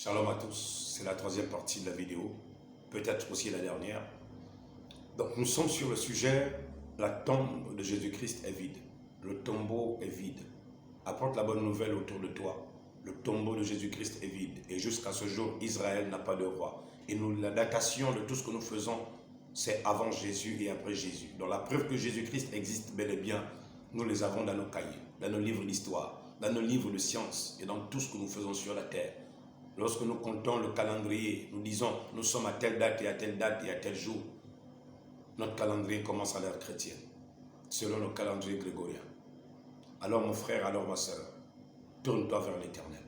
Shalom à tous, c'est la troisième partie de la vidéo, peut-être aussi la dernière. Donc nous sommes sur le sujet, la tombe de Jésus-Christ est vide. Le tombeau est vide. Apporte la bonne nouvelle autour de toi. Le tombeau de Jésus-Christ est vide. Et jusqu'à ce jour, Israël n'a pas de roi. Et nous, la datation de tout ce que nous faisons, c'est avant Jésus et après Jésus. Donc la preuve que Jésus-Christ existe bel et bien, nous les avons dans nos cahiers, dans nos livres d'histoire, dans nos livres de sciences et dans tout ce que nous faisons sur la terre. Lorsque nous comptons le calendrier, nous disons, nous sommes à telle date et à telle date et à tel jour. Notre calendrier commence à l'ère chrétienne, selon le calendrier grégorien. Alors mon frère, alors ma soeur, tourne-toi vers l'Éternel.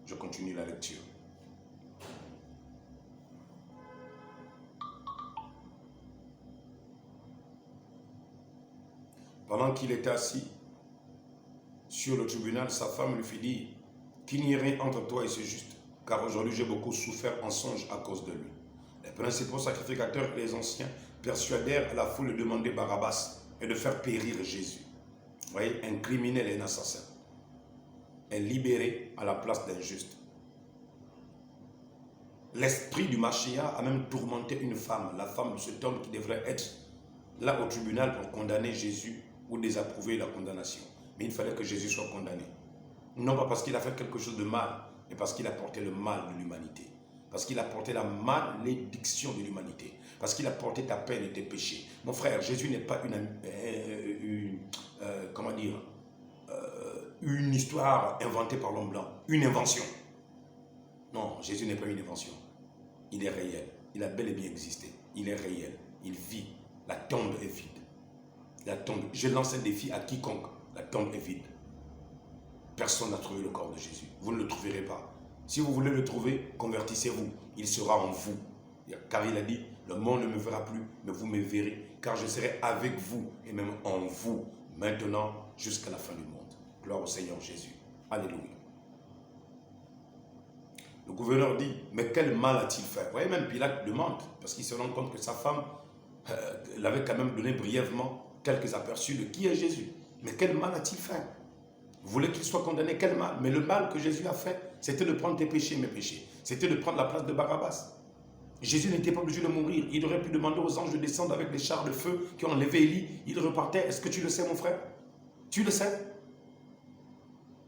Je continue la lecture. Pendant qu'il était assis sur le tribunal, sa femme lui fit dire qu'il n'y ait rien entre toi et ce juste, car aujourd'hui j'ai beaucoup souffert en songe à cause de lui. Les principaux sacrificateurs et les anciens persuadèrent la foule de demander Barabbas et de faire périr Jésus. Vous voyez, un criminel et un assassin est libéré à la place d'un juste. L'esprit du Machia a même tourmenté une femme, la femme de cet homme qui devrait être là au tribunal pour condamner Jésus ou désapprouver la condamnation. Mais il fallait que Jésus soit condamné. Non pas parce qu'il a fait quelque chose de mal, mais parce qu'il a porté le mal de l'humanité. Parce qu'il a porté la malédiction de l'humanité. Parce qu'il a porté ta peine et tes péchés. Mon frère, Jésus n'est pas une histoire inventée par l'homme blanc. Une invention. Non, Jésus n'est pas une invention. Il est réel. Il a bel et bien existé. Il est réel. Il vit. La tombe est vide. La tombe. Je lance un défi à quiconque. La tombe est vide. Personne n'a trouvé le corps de Jésus. Vous ne le trouverez pas. Si vous voulez le trouver, convertissez-vous. Il sera en vous. Car il a dit, le monde ne me verra plus, mais vous me verrez. Car je serai avec vous et même en vous, maintenant jusqu'à la fin du monde. Gloire au Seigneur Jésus. Alléluia. Le gouverneur dit, mais quel mal a-t-il fait? Vous voyez, même Pilate demande, parce qu'il se rend compte que sa femme l'avait quand même donné brièvement quelques aperçus de qui est Jésus. Mais quel mal a-t-il fait? Vous voulez qu'il soit condamné? Quel mal? Mais le mal que Jésus a fait, c'était de prendre tes péchés, mes péchés. C'était de prendre la place de Barabbas. Jésus n'était pas obligé de mourir. Il aurait pu demander aux anges de descendre avec les chars de feu qui ont enlevé Élie. Il repartait. Est-ce que tu le sais, mon frère? Tu le sais?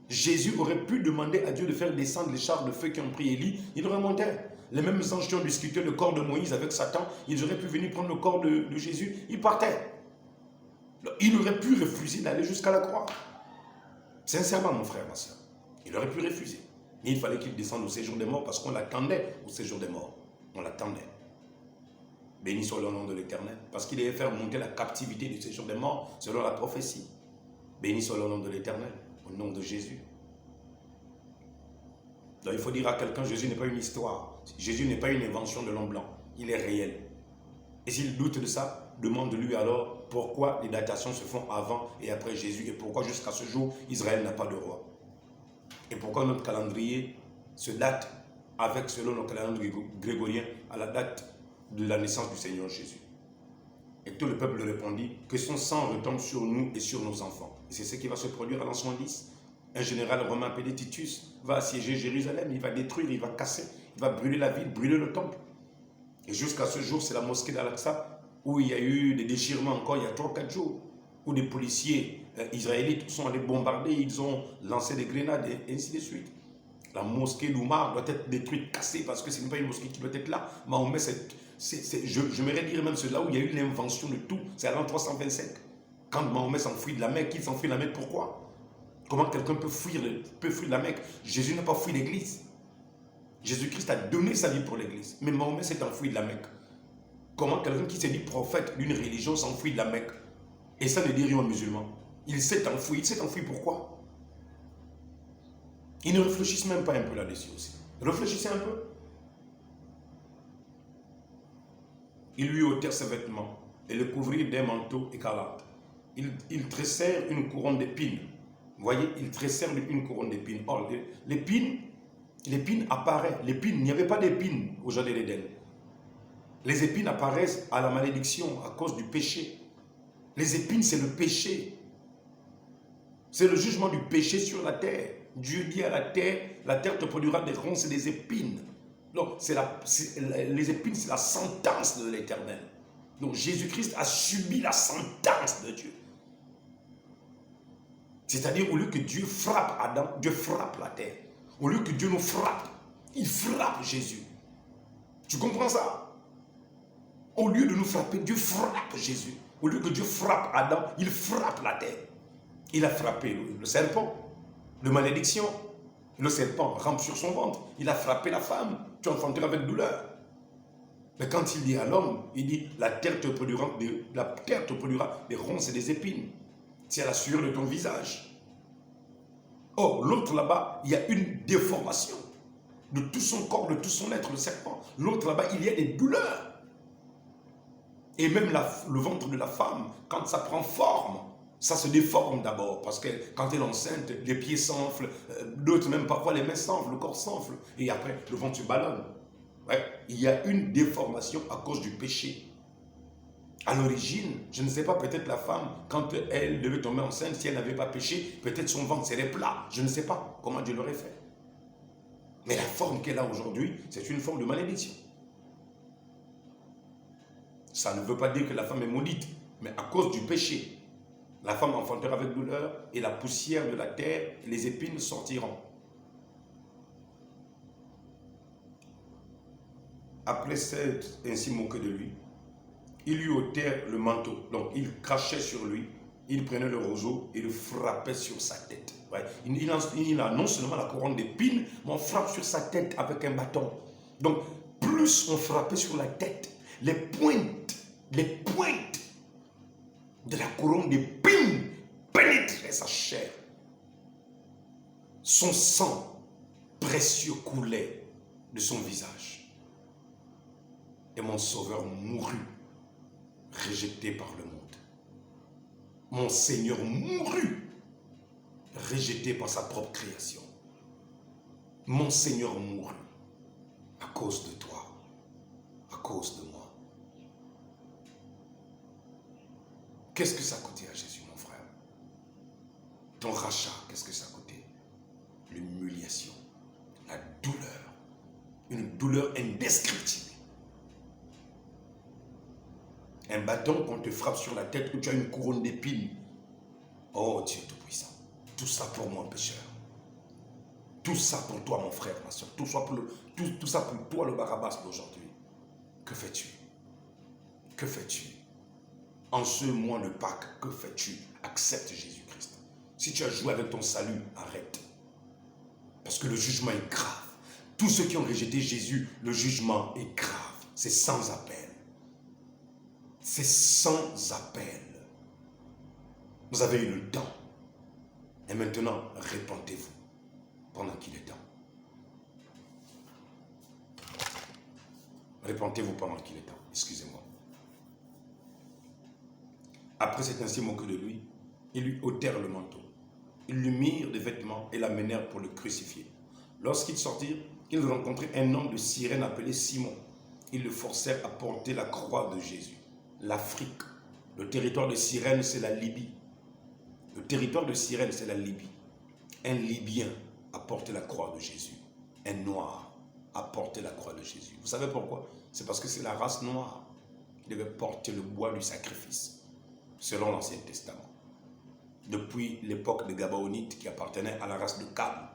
Jésus aurait pu demander à Dieu de faire descendre les chars de feu qui ont pris Élie. Il remontait. Les mêmes anges qui ont discuté le corps de Moïse avec Satan, ils auraient pu venir prendre le corps de Jésus. Il partait. Il aurait pu refuser d'aller jusqu'à la croix. Sincèrement, mon frère, ma soeur, il aurait pu refuser. Mais il fallait qu'il descende au séjour des morts parce qu'on l'attendait au séjour des morts. On l'attendait. Béni soit le nom de l'Éternel. Parce qu'il allait faire monter la captivité du séjour des morts selon la prophétie. Béni soit le nom de l'Éternel, au nom de Jésus. Donc il faut dire à quelqu'un, Jésus n'est pas une histoire. Jésus n'est pas une invention de l'homme blanc. Il est réel. Et s'il doute de ça, demande-lui alors pourquoi les datations se font avant et après Jésus et pourquoi jusqu'à ce jour, Israël n'a pas de roi. Et pourquoi notre calendrier se date avec, selon le calendrier grégorien, à la date de la naissance du Seigneur Jésus. Et tout le peuple répondit que son sang retombe sur nous et sur nos enfants. Et c'est ce qui va se produire à l'an 70. Un général romain appelé Titus va assiéger Jérusalem, il va détruire, il va casser, il va brûler la ville, brûler le temple. Et jusqu'à ce jour, c'est la mosquée d'Al-Aqsa où il y a eu des déchirements encore il y a 3-4 jours, où des policiers israélites sont allés bombarder, ils ont lancé des grenades et ainsi de suite. La mosquée d'Oumar doit être détruite, cassée, parce que ce n'est pas une mosquée qui doit être là. Mahomet, j'aimerais dire même c'est là où il y a eu l'invention de tout, c'est à l'an 325. Quand Mahomet s'enfuit de la Mecque, il s'enfuit de la Mecque, pourquoi? Comment quelqu'un peut fuir de la Mecque? Jésus n'a pas fui l'église. Jésus-Christ a donné sa vie pour l'église. Mais Mahomet s'est enfui de la Mecque. Comment quelqu'un qui s'est dit prophète d'une religion s'enfuit de la Mecque? Et ça ne dit rien aux musulmans. Il s'est enfui. Il s'est enfui pourquoi? Ils ne réfléchissent même pas un peu là-dessus aussi. Réfléchissez un peu. Ils lui ôtèrent ses vêtements et le couvrirent d'un manteau écarlate. Ils tressèrent une couronne d'épines. Vous voyez, ils tressèrent une couronne d'épines. Or, l'épine apparaît. L'épine, il n'y avait pas d'épine au jardin d'Éden. Les épines apparaissent à la malédiction à cause du péché. Les épines, c'est le péché. C'est le jugement du péché sur la terre. Dieu dit à la terre te produira des ronces et des épines. Donc, les épines, c'est la sentence de l'Éternel. Donc, Jésus-Christ a subi la sentence de Dieu. C'est-à-dire, au lieu que Dieu frappe Adam, Dieu frappe la terre. Au lieu que Dieu nous frappe, il frappe Jésus. Tu comprends ça? Au lieu de nous frapper, Dieu frappe Jésus. Au lieu que Dieu frappe Adam, il frappe la terre. Il a frappé le serpent, de malédiction. Le serpent rampe sur son ventre. Il a frappé la femme. Tu enfanteras avec douleur. Mais quand il dit à l'homme, il dit, la terre te produira des ronces et des épines. C'est à la sueur de ton visage. Or, l'autre là-bas, il y a une déformation de tout son corps, de tout son être, le serpent. L'autre là-bas, il y a des douleurs. Et même le ventre de la femme, quand ça prend forme, ça se déforme d'abord. Parce que quand elle est enceinte, les pieds s'enflent, d'autres même parfois les mains s'enflent, le corps s'enfle. Et après, le ventre se ballonne. Ouais, il y a une déformation à cause du péché. À l'origine, je ne sais pas, peut-être la femme, quand elle devait tomber enceinte, si elle n'avait pas péché, peut-être son ventre serait plat. Je ne sais pas comment Dieu l'aurait fait. Mais la forme qu'elle a aujourd'hui, c'est une forme de malédiction. Ça ne veut pas dire que la femme est maudite, mais à cause du péché, la femme enfantera avec douleur et la poussière de la terre, les épines sortiront. Après s'être ainsi moqué de lui, ils lui ôtèrent le manteau. Donc, il crachait sur lui, il prenait le roseau et le frappait sur sa tête. Ouais. Il a non seulement la couronne d'épines, mais on frappe sur sa tête avec un bâton. Donc, plus on frappait sur la tête, les pointes de la couronne d'épines pénétraient sa chair. Son sang précieux coulait de son visage. Et mon sauveur mourut, rejeté par le monde. Mon Seigneur mourut, rejeté par sa propre création. Mon Seigneur mourut à cause de toi, à cause de moi. Qu'est-ce que ça a coûté à Jésus, mon frère? Ton rachat, qu'est-ce que ça a coûté? L'humiliation, la douleur, une douleur indescriptible. Un bâton qu'on te frappe sur la tête, où tu as une couronne d'épines. Oh Dieu Tout-Puissant, tout ça pour moi, pécheur. Tout ça pour toi, mon frère, ma soeur. Tout ça pour toi, le Barabbas d'aujourd'hui. Que fais-tu? Que fais-tu? En ce mois de Pâques, que fais-tu? Accepte Jésus-Christ. Si tu as joué avec ton salut, arrête. Parce que le jugement est grave. Tous ceux qui ont rejeté Jésus, le jugement est grave. C'est sans appel. C'est sans appel. Vous avez eu le temps. Et maintenant, répentez-vous pendant qu'il est temps. Répentez-vous pendant qu'il est temps. Excusez-moi. Après s'être ainsi moqué de lui, ils lui ôtèrent le manteau. Ils lui mirent des vêtements et l'amenèrent pour le crucifier. Lorsqu'ils sortirent, ils rencontrèrent un homme de Cyrène appelé Simon. Ils le forcèrent à porter la croix de Jésus. L'Afrique, le territoire de Cyrène, c'est la Libye. Le territoire de Cyrène, c'est la Libye. Un Libyen a porté la croix de Jésus. Un Noir a porté la croix de Jésus. Vous savez pourquoi? C'est parce que c'est la race noire qui devait porter le bois du sacrifice, selon l'Ancien Testament. Depuis l'époque des Gabaonites qui appartenaient à la race de Cam,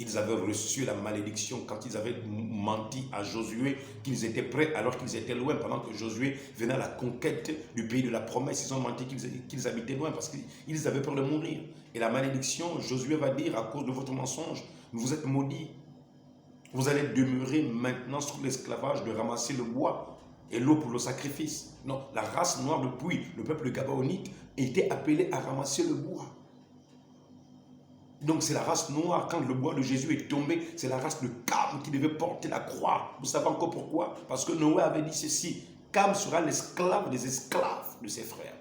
ils avaient reçu la malédiction quand ils avaient menti à Josué qu'ils étaient prêts alors qu'ils étaient loin. Pendant que Josué venait à la conquête du pays de la promesse, ils ont menti qu'ils habitaient loin parce qu'ils avaient peur de mourir. Et la malédiction, Josué va dire à cause de votre mensonge, vous êtes maudits. Vous allez demeurer maintenant sous l'esclavage de ramasser le bois et l'eau pour le sacrifice. Non, la race noire depuis le peuple gabaonite était appelée à ramasser le bois. Donc c'est la race noire, quand le bois de Jésus est tombé, c'est la race de Cam qui devait porter la croix. Vous savez encore pourquoi? Parce que Noé avait dit ceci, Cam sera l'esclave des esclaves de ses frères.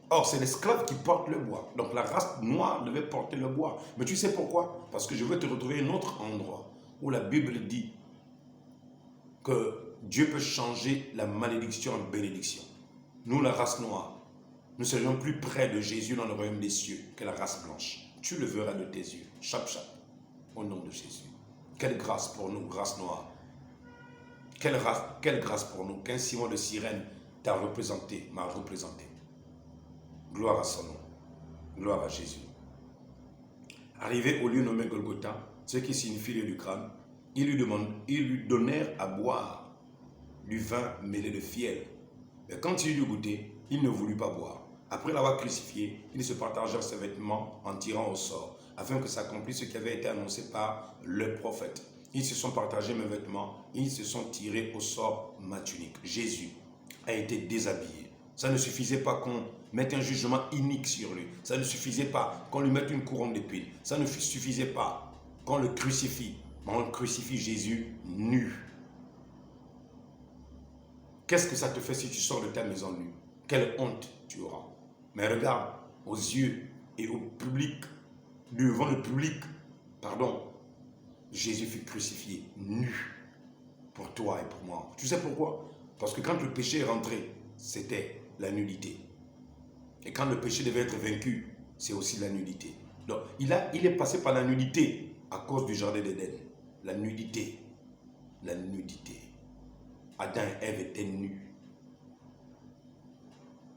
Or c'est l'esclave qui porte le bois. Donc la race noire devait porter le bois. Mais tu sais pourquoi? Parce que je vais te retrouver un autre endroit où la Bible dit que Dieu peut changer la malédiction en bénédiction. Nous, la race noire, nous serions plus près de Jésus dans le royaume des cieux que la race blanche. tu le verras de tes yeux. Chap, chap. Au nom de Jésus. Quelle grâce pour nous, grâce noire. Quelle grâce pour nous qu'un Simon de Cyrène t'a représenté, m'a représenté. Gloire à son nom. Gloire à Jésus. Arrivé au lieu nommé Golgotha, ce qui signifie lieu du crâne, ils lui donnèrent à boire du vin mêlé de fiel. Mais quand il eut goûté, il ne voulut pas boire. Après l'avoir crucifié, ils se partagèrent ses vêtements en tirant au sort, afin que s'accomplisse ce qui avait été annoncé par le prophète. Ils se sont partagés mes vêtements, ils se sont tirés au sort ma tunique. Jésus a été déshabillé. Ça ne suffisait pas qu'on mette un jugement inique sur lui. Ça ne suffisait pas qu'on lui mette une couronne d'épines. Ça ne suffisait pas qu'on le crucifie. Mais on crucifie Jésus nu. Qu'est-ce que ça te fait si tu sors de ta maison nu? Quelle honte tu auras. Mais regarde, aux yeux et au public, devant le public, pardon, Jésus fut crucifié nu pour toi et pour moi. Tu sais pourquoi? Parce que quand le péché est rentré, c'était la nudité. Et quand le péché devait être vaincu, c'est aussi la nudité. Donc, il est passé par la nudité à cause du jardin d'Éden. La nudité. La nudité. Adam et Ève étaient nus.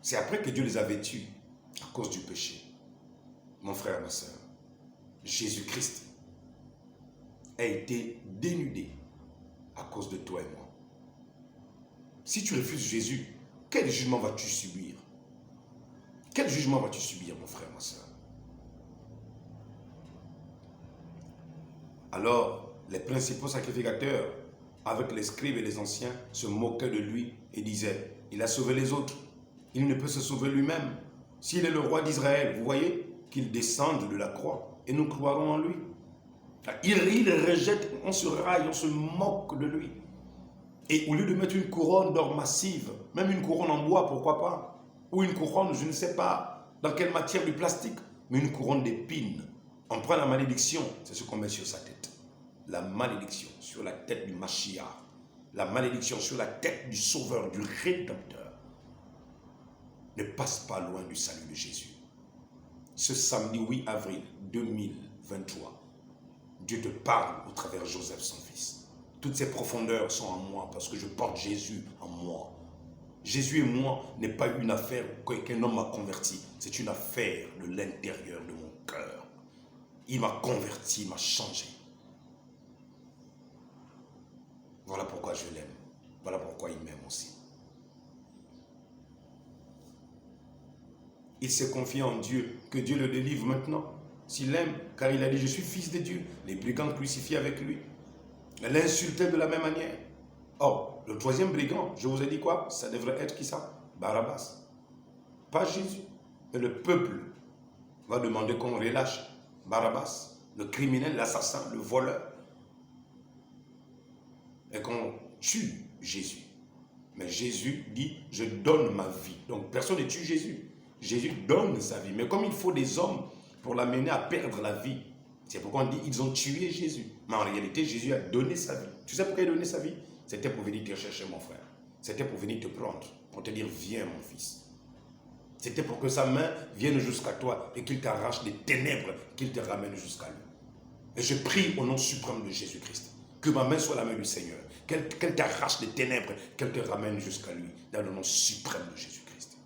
C'est après que Dieu les a vêtus à cause du péché. Mon frère, ma soeur, Jésus-Christ a été dénudé à cause de toi et moi. Si tu refuses Jésus, quel jugement vas-tu subir? Quel jugement vas-tu subir, mon frère, ma soeur? Alors, les principaux sacrificateurs, avec les scribes et les anciens, se moquaient de lui et disaient, il a sauvé les autres, il ne peut se sauver lui-même. S'il est le roi d'Israël, vous voyez qu'il descende de la croix et nous croirons en lui. Il rejette, on se raille, on se moque de lui. Et au lieu de mettre une couronne d'or massive, même une couronne en bois, pourquoi pas, ou une couronne, je ne sais pas dans quelle matière, du plastique, mais une couronne d'épines. On prend la malédiction, c'est ce qu'on met sur sa tête. La malédiction sur la tête du Mashiach. La malédiction sur la tête du Sauveur, du Rédempteur. Ne passe pas loin du salut de Jésus. Ce samedi 8 avril 2023, Dieu te parle au travers de Joseph, son fils. Toutes ces profondeurs sont en moi parce que je porte Jésus en moi. Jésus et moi n'est pas une affaire qu'un homme m'a converti. C'est une affaire de l'intérieur de mon cœur. Il m'a converti, il m'a changé. Voilà pourquoi je l'aime. Voilà pourquoi il m'aime aussi. Il s'est confié en Dieu, que Dieu le délivre maintenant. S'il aime, car il a dit, je suis fils de Dieu. Les brigands crucifiés avec lui. L'insultaient de la même manière. Or, le troisième brigand, je vous ai dit quoi? Ça devrait être qui ça? Barabbas. Pas Jésus. Mais le peuple va demander qu'on relâche Barabbas, le criminel, l'assassin, le voleur. Et qu'on tue Jésus. Mais Jésus dit, je donne ma vie. Donc personne ne tue Jésus. Jésus donne sa vie. Mais comme il faut des hommes pour l'amener à perdre la vie, c'est pourquoi on dit, ils ont tué Jésus. Mais en réalité, Jésus a donné sa vie. Tu sais pourquoi il a donné sa vie? C'était pour venir te chercher, mon frère. C'était pour venir te prendre, pour te dire, viens mon fils. C'était pour que sa main vienne jusqu'à toi et qu'il t'arrache des ténèbres, qu'il te ramène jusqu'à lui. Et je prie au nom suprême de Jésus-Christ, que ma main soit la main du Seigneur, qu'elle t'arrache des ténèbres, qu'elle te ramène jusqu'à lui, dans le nom suprême de Jésus-Christ.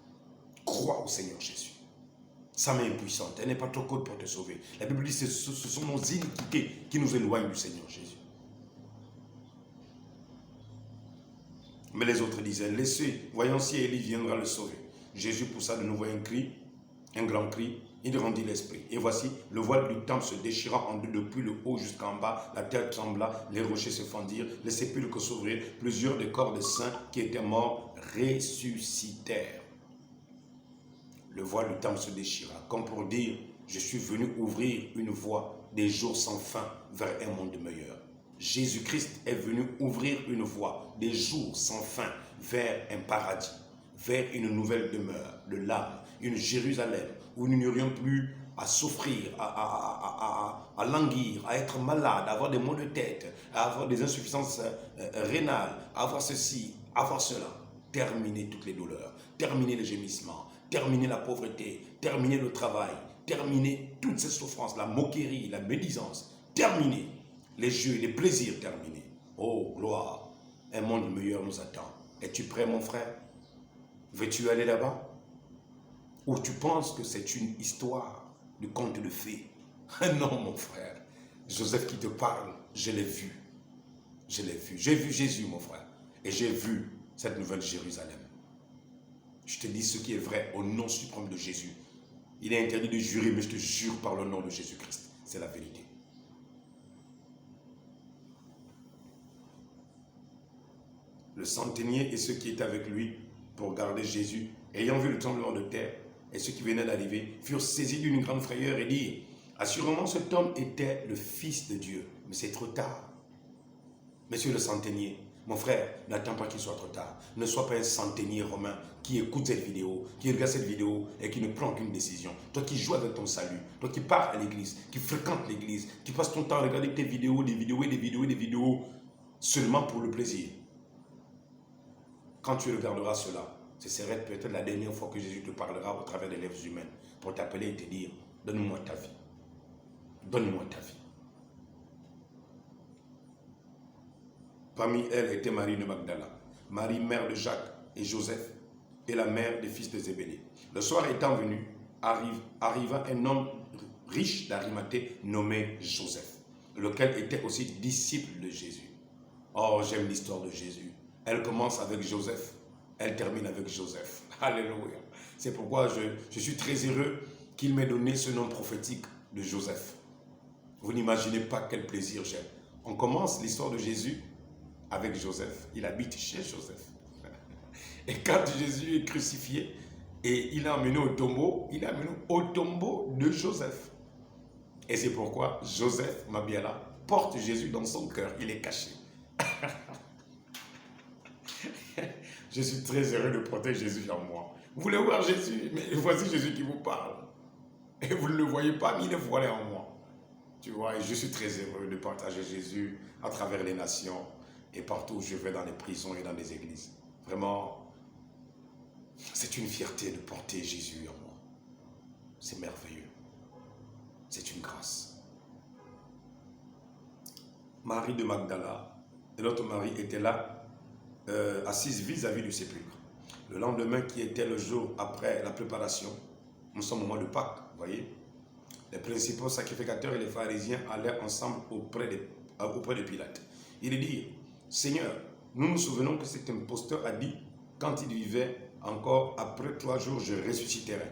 Crois au Seigneur Jésus. Sa main est puissante, elle n'est pas trop courte pour te sauver. La Bible dit que ce sont nos iniquités qui nous éloignent du Seigneur Jésus. Mais les autres disaient, laissez, voyons si Élie viendra le sauver. Jésus poussa de nouveau un cri, un grand cri, il rendit l'esprit. Et voici, le voile du temple se déchira en deux depuis le haut jusqu'en bas, la terre trembla, les rochers se fendirent, les sépulcres s'ouvrirent, plusieurs des corps des saints qui étaient morts ressuscitèrent. Le voile du temple se déchira, comme pour dire, je suis venu ouvrir une voie des jours sans fin vers un monde meilleur. Jésus-Christ est venu ouvrir une voie des jours sans fin vers un paradis, vers une nouvelle demeure de l'âme, une Jérusalem où nous n'aurions plus à souffrir, à languir, à être malade, à avoir des maux de tête, à avoir des insuffisances rénales, à avoir ceci, à avoir cela. Terminer toutes les douleurs, terminer les gémissements, terminer la pauvreté, terminer le travail, terminé toutes ces souffrances, la moquerie, la médisance, terminé. Les jeux, les plaisirs terminés. Oh, gloire, un monde meilleur nous attend. Es-tu prêt, mon frère? Veux-tu aller là-bas? Ou tu penses que c'est une histoire de conte de fées? Non, mon frère. Joseph qui te parle, je l'ai vu. Je l'ai vu. J'ai vu Jésus, mon frère. Et j'ai vu cette nouvelle Jérusalem. Je te dis ce qui est vrai au nom suprême de Jésus. Il est interdit de jurer, mais je te jure par le nom de Jésus-Christ. C'est la vérité. Le centenier et ceux qui étaient avec lui pour garder Jésus, ayant vu le tremblement de terre et ceux qui venaient d'arriver, furent saisis d'une grande frayeur et dirent, assurément cet homme était le Fils de Dieu. Mais c'est trop tard. Monsieur le centenier, mon frère, n'attends pas qu'il soit trop tard. Ne sois pas un centenier romain qui écoute cette vidéo, qui regarde cette vidéo et qui ne prend aucune décision. Toi qui joues avec ton salut, toi qui pars à l'église, qui fréquentes l'église, qui passes ton temps à regarder tes vidéos, des vidéos seulement pour le plaisir. Quand tu regarderas cela, ce serait peut-être la dernière fois que Jésus te parlera au travers des lèvres humaines pour t'appeler et te dire, donne-moi ta vie. Donne-moi ta vie. Parmi elles était Marie de Magdala, Marie, mère de Jacques et Joseph, et la mère des fils de Zébédée. Le soir étant venu, arriva un homme riche d'Arimathée nommé Joseph, lequel était aussi disciple de Jésus. Oh, j'aime l'histoire de Jésus. Elle commence avec Joseph, elle termine avec Joseph. Alléluia. C'est pourquoi je suis très heureux qu'il m'ait donné ce nom prophétique de Joseph. Vous n'imaginez pas quel plaisir j'ai. On commence l'histoire de Jésus avec Joseph. Il habite chez Joseph. Et quand Jésus est crucifié et il est emmené au tombeau, il est emmené au tombeau de Joseph. Et c'est pourquoi Joseph, Mabiala, porte Jésus dans son cœur. Il est caché. Je suis très heureux de porter Jésus en moi. Vous voulez voir Jésus, mais voici Jésus qui vous parle. Et vous ne le voyez pas, mais il est voilé en moi. Tu vois, et je suis très heureux de partager Jésus à travers les nations et partout où je vais dans les prisons et dans les églises. Vraiment, c'est une fierté de porter Jésus en moi. C'est merveilleux. C'est une grâce. Marie de Magdala et l'autre Marie étaient là, assise vis-à-vis du sépulcre. Le lendemain, qui était le jour après la préparation, nous sommes au mois de Pâques, vous voyez, les principaux sacrificateurs et les pharisiens allèrent ensemble auprès de Pilate. Ils dirent, Seigneur, nous nous souvenons que cet imposteur a dit, quand il vivait encore, après 3 jours, je ressusciterai.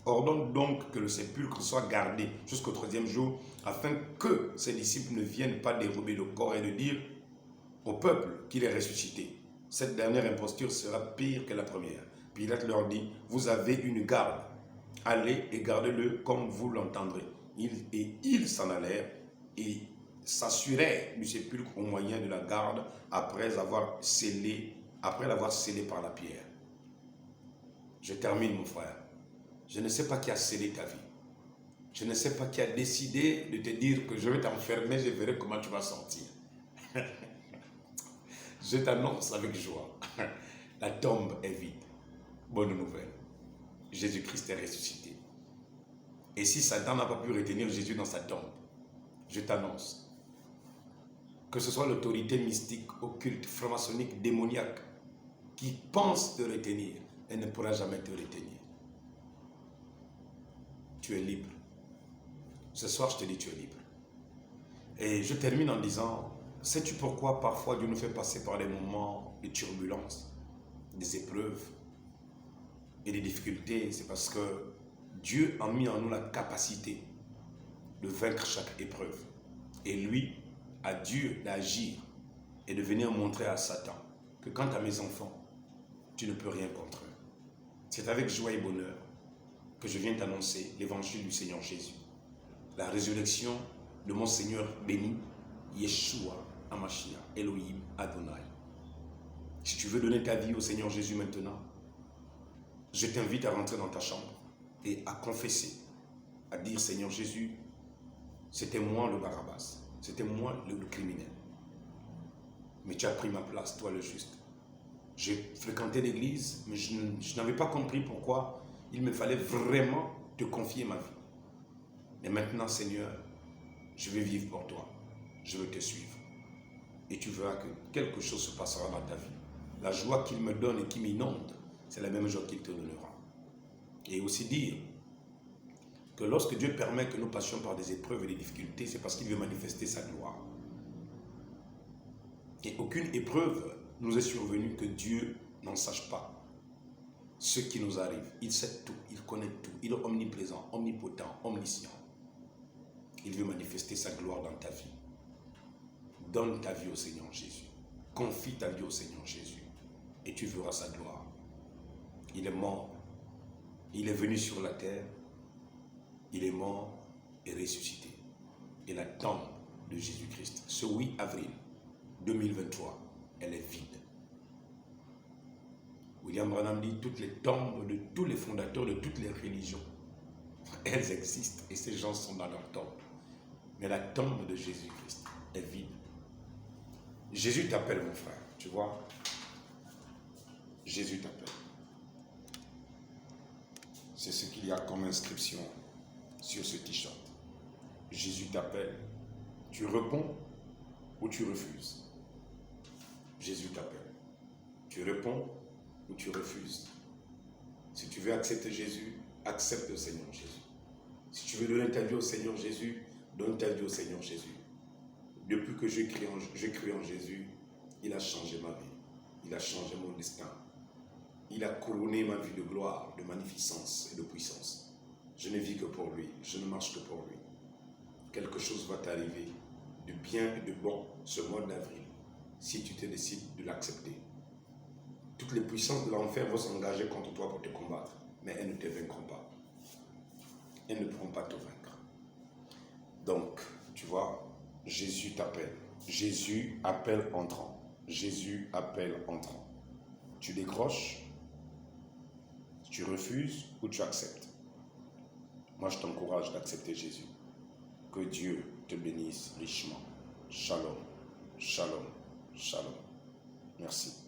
Ordonne donc que le sépulcre soit gardé jusqu'au 3e jour, afin que ses disciples ne viennent pas dérober le corps et de dire au peuple qu'il est ressuscité. Cette dernière imposture sera pire que la première. Pilate leur dit, vous avez une garde. Allez et gardez-le comme vous l'entendrez. Ils s'en allèrent et s'assurèrent du sépulcre au moyen de la garde après l'avoir scellé par la pierre. Je termine, mon frère. Je ne sais pas qui a scellé ta vie. Je ne sais pas qui a décidé de te dire que je vais t'enfermer, je verrai comment tu vas sortir. Je t'annonce avec joie, la tombe est vide. Bonne nouvelle, Jésus-Christ est ressuscité. Et si Satan n'a pas pu retenir Jésus dans sa tombe, je t'annonce que ce soit l'autorité mystique, occulte, franc-maçonnique, démoniaque qui pense te retenir, elle ne pourra jamais te retenir. Tu es libre. Ce soir, je te dis, tu es libre. Et je termine en disant, sais-tu pourquoi parfois Dieu nous fait passer par des moments de turbulence, des épreuves et des difficultés? C'est parce que Dieu a mis en nous la capacité de vaincre chaque épreuve. Et lui a Dieu d'agir et de venir montrer à Satan que quant à mes enfants, tu ne peux rien contre eux. C'est avec joie et bonheur que je viens t'annoncer l'évangile du Seigneur Jésus. La résurrection de mon Seigneur béni, Yeshua Hamashiach, Elohim Adonai. Si tu veux donner ta vie au Seigneur Jésus maintenant, je t'invite à rentrer dans ta chambre et à confesser, à dire Seigneur Jésus, c'était moi le Barabbas, c'était moi le criminel. Mais tu as pris ma place, toi le juste. J'ai fréquenté l'église, mais je n'avais pas compris pourquoi il me fallait vraiment te confier ma vie. Mais maintenant, Seigneur, je vais vivre pour toi. Je veux te suivre. Et tu verras que quelque chose se passera dans ta vie. La joie qu'il me donne et qui m'inonde, c'est la même joie qu'il te donnera. Et aussi dire que lorsque Dieu permet que nous passions par des épreuves et des difficultés, c'est parce qu'il veut manifester sa gloire. Et aucune épreuve nous est survenue que Dieu n'en sache pas. Ce qui nous arrive, il sait tout, il connaît tout, il est omniprésent, omnipotent, omniscient. Il veut manifester sa gloire dans ta vie. Donne ta vie au Seigneur Jésus. Confie ta vie au Seigneur Jésus. Et tu verras sa gloire. Il est mort. Il est venu sur la terre. Il est mort et ressuscité. Et la tombe de Jésus-Christ, ce 8 avril 2023, elle est vide. William Branham dit, toutes les tombes de tous les fondateurs de toutes les religions, elles existent et ces gens sont dans leur tombe. Mais la tombe de Jésus-Christ est vide. Jésus t'appelle, mon frère, tu vois. Jésus t'appelle. C'est ce qu'il y a comme inscription sur ce t-shirt. Jésus t'appelle. Tu réponds ou tu refuses. Jésus t'appelle. Tu réponds ou tu refuses. Si tu veux accepter Jésus, accepte le Seigneur Jésus. Si tu veux donner ta vie au Seigneur Jésus, donne ta vie au Seigneur Jésus. Depuis que je crie en Jésus, il a changé ma vie. Il a changé mon destin. Il a couronné ma vie de gloire, de magnificence et de puissance. Je ne vis que pour lui. Je ne marche que pour lui. Quelque chose va t'arriver de bien et de bon ce mois d'avril si tu te décides de l'accepter. Toutes les puissances de l'enfer vont s'engager contre toi pour te combattre, mais elles ne te vaincront pas. Elles ne pourront pas te vaincre. Donc, tu vois, Jésus t'appelle. Jésus appelle entrant. Jésus appelle entrant. Tu décroches, tu refuses ou tu acceptes. Moi, je t'encourage d'accepter Jésus. Que Dieu te bénisse richement. Shalom, shalom, shalom. Merci.